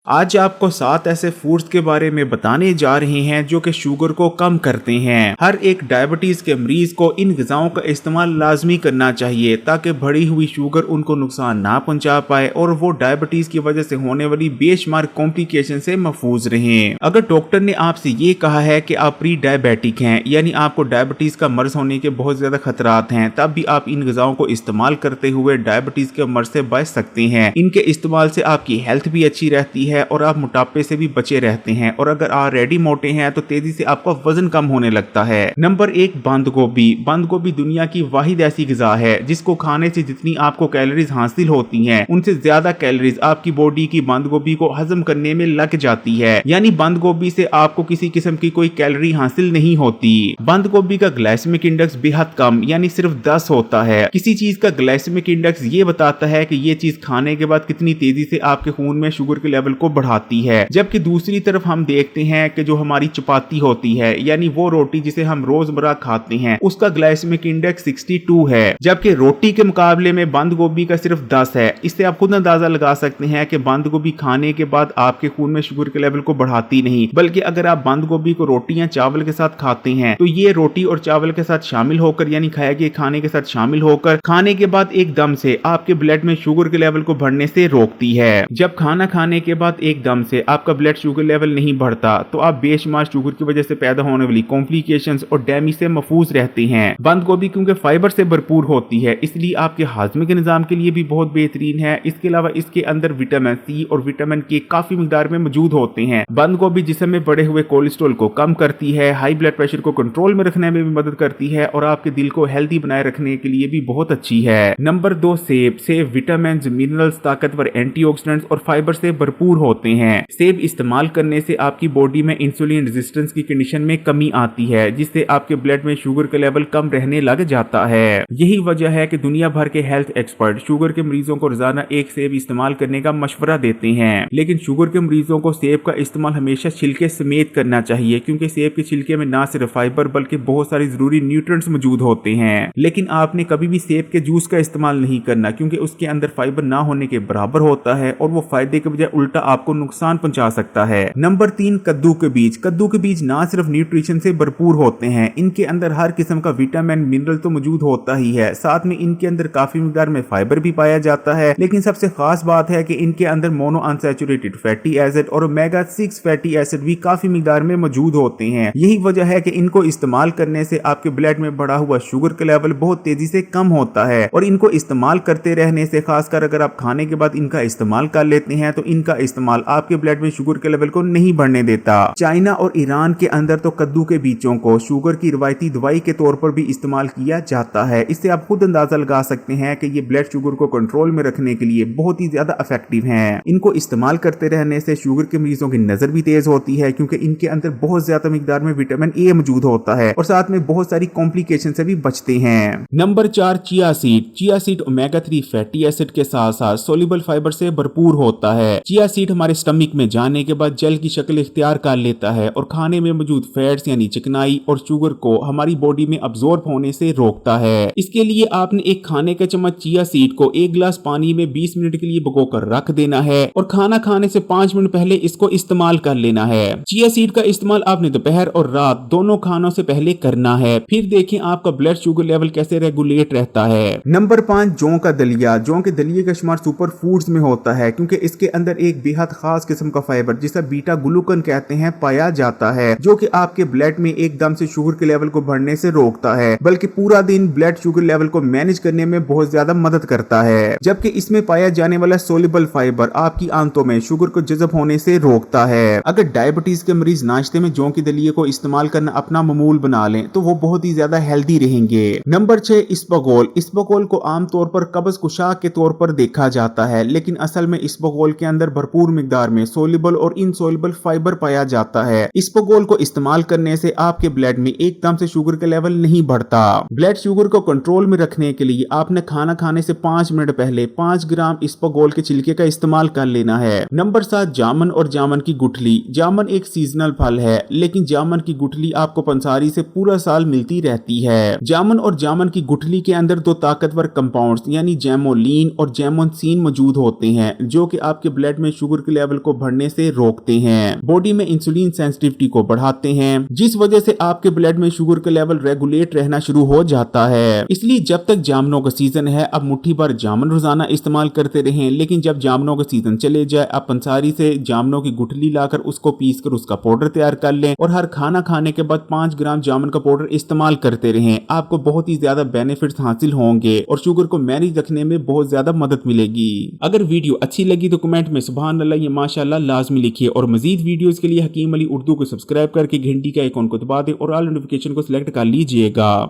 आज आपको 7 ऐसे फूड्स के बारे में बताने जा रहे हैं जो कि शुगर को कम करते हैं। हर एक डायबिटीज के मरीज को इन ग़िज़ाओं का इस्तेमाल लाजमी करना चाहिए ताकि बढ़ी हुई शुगर उनको नुकसान ना पहुंचा पाए और वो डायबिटीज की वजह से होने वाली बेशुमार कॉम्प्लिकेशन से महफूज रहें। अगर डॉक्टर ने आपसे ये कहा है कि आप प्री डायबिटिक हैं, यानी आपको डायबिटीज का मर्ज होने के बहुत ज्यादा खतरात हैं, तब भी आप इन ग़िज़ाओं को इस्तेमाल करते हुए डायबिटीज के मर्ज से बच सकते हैं। इनके इस्तेमाल से आपकी हेल्थ भी अच्छी रहती है और आप मोटापे से भी बचे रहते हैं। और अगर ऑलरेडी मोटे हैं तो तेजी से आपका वजन कम होने लगता है। नंबर 1, बंद गोभी। बंद गोभी दुनिया की वाहिद ऐसी ग़िज़ा है जिसको खाने से जितनी आपको कैलोरीज हासिल होती हैं, उनसे ज्यादा कैलोरीज आपकी बॉडी की बंद गोभी को हजम करने में लग जाती है। यानी बंद गोभी से आपको किसी किस्म की कोई कैलोरी हासिल नहीं होती। बंद गोभी का ग्लाइसेमिक इंडेक्स बेहद कम यानी सिर्फ 10 होता है। किसी चीज का ग्लाइसेमिक इंडेक्स ये बताता है कि ये चीज खाने के बाद कितनी तेजी से आपके खून में शुगर के लेवल को बढ़ाती है। जबकि दूसरी तरफ हम देखते हैं कि जो हमारी चपाती होती है, यानी वो रोटी जिसे हम रोजमर्रा खाते हैं, उसका ग्लाइसेमिक इंडेक्स 62 है, जबकि रोटी के मुकाबले में बंद गोभी का सिर्फ 10 है। इससे आप खुद अंदाजा लगा सकते हैं कि बंद गोभी खाने के बाद आपके खून में शुगर के लेवल को बढ़ाती नहीं, बल्कि अगर आप बंद गोभी को रोटी या चावल के साथ खाते हैं तो ये रोटी और चावल के साथ शामिल होकर, यानी खाए गए खाने के साथ शामिल होकर खाने के बाद एकदम से आपके ब्लड में शुगर के लेवल को बढ़ने से रोकती है। जब खाना खाने के बाद एकदम से आपका ब्लड शुगर लेवल नहीं बढ़ता तो आप बेशुमार शुगर की वजह से पैदा होने वाली कॉम्प्लिकेशंस और डैमेज से महफूज रहते हैं। बंद गोभी क्योंकि फाइबर से भरपूर होती है, इसलिए आपके हाजमे के निजाम के लिए भी बहुत बेहतरीन है। इसके अलावा इसके अंदर विटामिन सी और विटामिन के काफी मिकदार में मौजूद होते हैं। बंद गोभी जिस्म में बढ़े हुए कोलेस्ट्रॉल को कम करती है, हाई ब्लड प्रेशर को कंट्रोल में रखने में भी मदद करती है और आपके दिल को हेल्दी बनाए रखने के लिए भी बहुत अच्छी है। नंबर 2, सेब। सेब विटामिन, मिनरल्स, ताकतवर एंटीऑक्सीडेंट्स और फाइबर से भरपूर होते हैं। सेब इस्तेमाल करने से आपकी बॉडी में इंसुलिन रेजिस्टेंस की कंडीशन में कमी आती है, जिससे आपके ब्लड में शुगर का लेवल कम रहने लग जाता है। यही वजह है कि दुनिया भर के हेल्थ एक्सपर्ट शुगर के मरीजों को रोजाना एक सेब इस्तेमाल करने का मशवरा देते हैं। लेकिन शुगर के मरीजों को सेब का इस्तेमाल हमेशा छिलके समेत करना चाहिए, क्योंकि सेब के छिलके में ना सिर्फ फाइबर बल्कि बहुत सारी जरूरी न्यूट्रिएंट्स मौजूद होते हैं। लेकिन आपने कभी भी सेब के जूस का इस्तेमाल नहीं करना, क्योंकि उसके अंदर फाइबर ना होने के बराबर होता है और वो फायदे के बजाय उल्टा आपको नुकसान पहुंचा सकता है। नंबर 3, कद्दू के बीज। कद्दू के बीज ना सिर्फ न्यूट्रिशन से भरपूर होते हैं, इनके अंदर हर किस्म का विटामिन, मिनरल तो मौजूद होता ही है, साथ में इनके अंदर काफी मिकदार में फाइबर भी पाया जाता है। लेकिन सबसे खास बात है कि इनके अंदर मोनो अनसैचुरेटेड फैटी एसिड और ओमेगा 6 फैटी एसिड भी काफी मिकदार में मौजूद होते हैं। यही वजह है कि इनको इस्तेमाल करने से आपके ब्लड में बढ़ा हुआ शुगर का लेवल बहुत तेजी से कम होता है। और इनको इस्तेमाल करते रहने से, खासकर अगर आप खाने के बाद इनका इस्तेमाल कर लेते हैं, तो इनका इस्तेमाल आपके ब्लड में शुगर के लेवल को नहीं बढ़ने देता। चाइना और ईरान के अंदर तो कद्दू के बीजों को शुगर की रवायती दवाई के तौर पर भी इस्तेमाल किया जाता है। इससे आप खुद अंदाजा लगा सकते हैं कि ये ब्लड शुगर को कंट्रोल में रखने के लिए बहुत ही ज्यादा इफेक्टिव हैं। इनको इस्तेमाल करते रहने से शुगर के मरीजों की नजर भी तेज होती है, क्योंकि इनके अंदर बहुत ज्यादा मिकदार में विटामिन ए मौजूद होता है और साथ में बहुत सारी कॉम्प्लिकेशन से भी बचते हैं। Number 4, chia seed. Chia seed omega 3 fatty acid के साथ साथ सोल्यूबल फाइबर से भरपूर होता है। चिया सीड हमारे स्टमक में जाने के बाद जल की शक्ल इख्तियार कर लेता है और खाने में मौजूद फैट्स यानी चिकनाई और शुगर को हमारी बॉडी में अब्सॉर्ब होने से रोकता है। इसके लिए आपने एक खाने का चम्मच चिया सीड को 1 गिलास पानी में 20 मिनट के लिए भिगोकर रख देना है और खाना खाने से 5 मिनट पहले इसको इस्तेमाल कर लेना है। चिया सीड का इस्तेमाल आपने दोपहर और रात दोनों खानों से पहले करना है। फिर देखें आपका ब्लड शुगर लेवल कैसे रेगुलेट रहता है। नंबर 5, जौ का दलिया। जौ के दलिए का शुमार सुपर फूड्स में होता है, क्योंकि इसके अंदर एक बेहद खास किस्म का फाइबर जिसे बीटा ग्लूकन कहते हैं पाया जाता है, जो कि आपके ब्लड में एकदम से शुगर के लेवल को बढ़ने से रोकता है, बल्कि पूरा दिन ब्लड शुगर लेवल को मैनेज करने में बहुत ज्यादा मदद करता है। जबकि इसमें पाया जाने वाला सोल्यूबल फाइबर आपकी आंतों में शुगर को जज़ब होने से रोकता है। अगर डायबिटीज के मरीज नाश्ते में जौ के दलिए को इस्तेमाल करना अपना मामूल बना लें तो वो बहुत ही ज्यादा हेल्दी रहेंगे। नंबर 6, इसबगोल। इसबगोल को आमतौर पर कब्ज कुशा के तौर पर देखा जाता है, लेकिन असल में इसबगोल के अंदर भरपूर मिकदार में सोल्यूबल और इनसोल्यूबल फाइबर पाया जाता है। इसबगोल को इस्तेमाल करने से आपके ब्लड में एकदम से शुगर का लेवल नहीं बढ़ता। ब्लड शुगर को कंट्रोल में रखने के लिए आपने खाना खाने से 5 मिनट पहले 5 ग्राम इसबगोल के छिलके का इस्तेमाल कर लेना है। नंबर 7, जामुन और जामुन की गुठली। जामुन एक सीजनल फल है, लेकिन जामुन की गुठली आपको पंसारी से पूरा साल मिलती रहती है। जामुन और जामुन की गुठली के अंदर 2 ताकतवर कंपाउंड्स यानी जैमोलिन और जैमोसिन मौजूद होते हैं, जो कि आपके ब्लड में शुगर शुगर के लेवल को बढ़ने से रोकते हैं, बॉडी में इंसुलिन सेंसिटिविटी को बढ़ाते हैं, जिस वजह से आपके ब्लड में शुगर का लेवल रेगुलेट रहना शुरू हो जाता है। इसलिए जब तक जामुनों का सीजन है अब मुट्ठी भर जामुन रोजाना इस्तेमाल करते रहें, लेकिन जब जामुनों का सीजन चले जाए आप पंसारी से जामुनों की गुठली लाकर उसको पीस कर उसका पाउडर तैयार कर लें और हर खाना खाने के बाद 5 ग्राम जामुन का पाउडर इस्तेमाल करते रहें। आपको बहुत ही ज्यादा बेनिफिट्स हासिल होंगे और शुगर को मैनेज रखने में बहुत ज्यादा मदद मिलेगी। अगर वीडियो अच्छी लगी तो कमेंट में सुभान अल्लाह या माशाअल्लाह लाजमी लिखिए और मजीद वीडियोस के लिए हकीम अली उर्दू को सब्सक्राइब करके घंटी के आइकॉन को दबा दें और ऑल नोटिफिकेशन को सिलेक्ट कर लीजिएगा।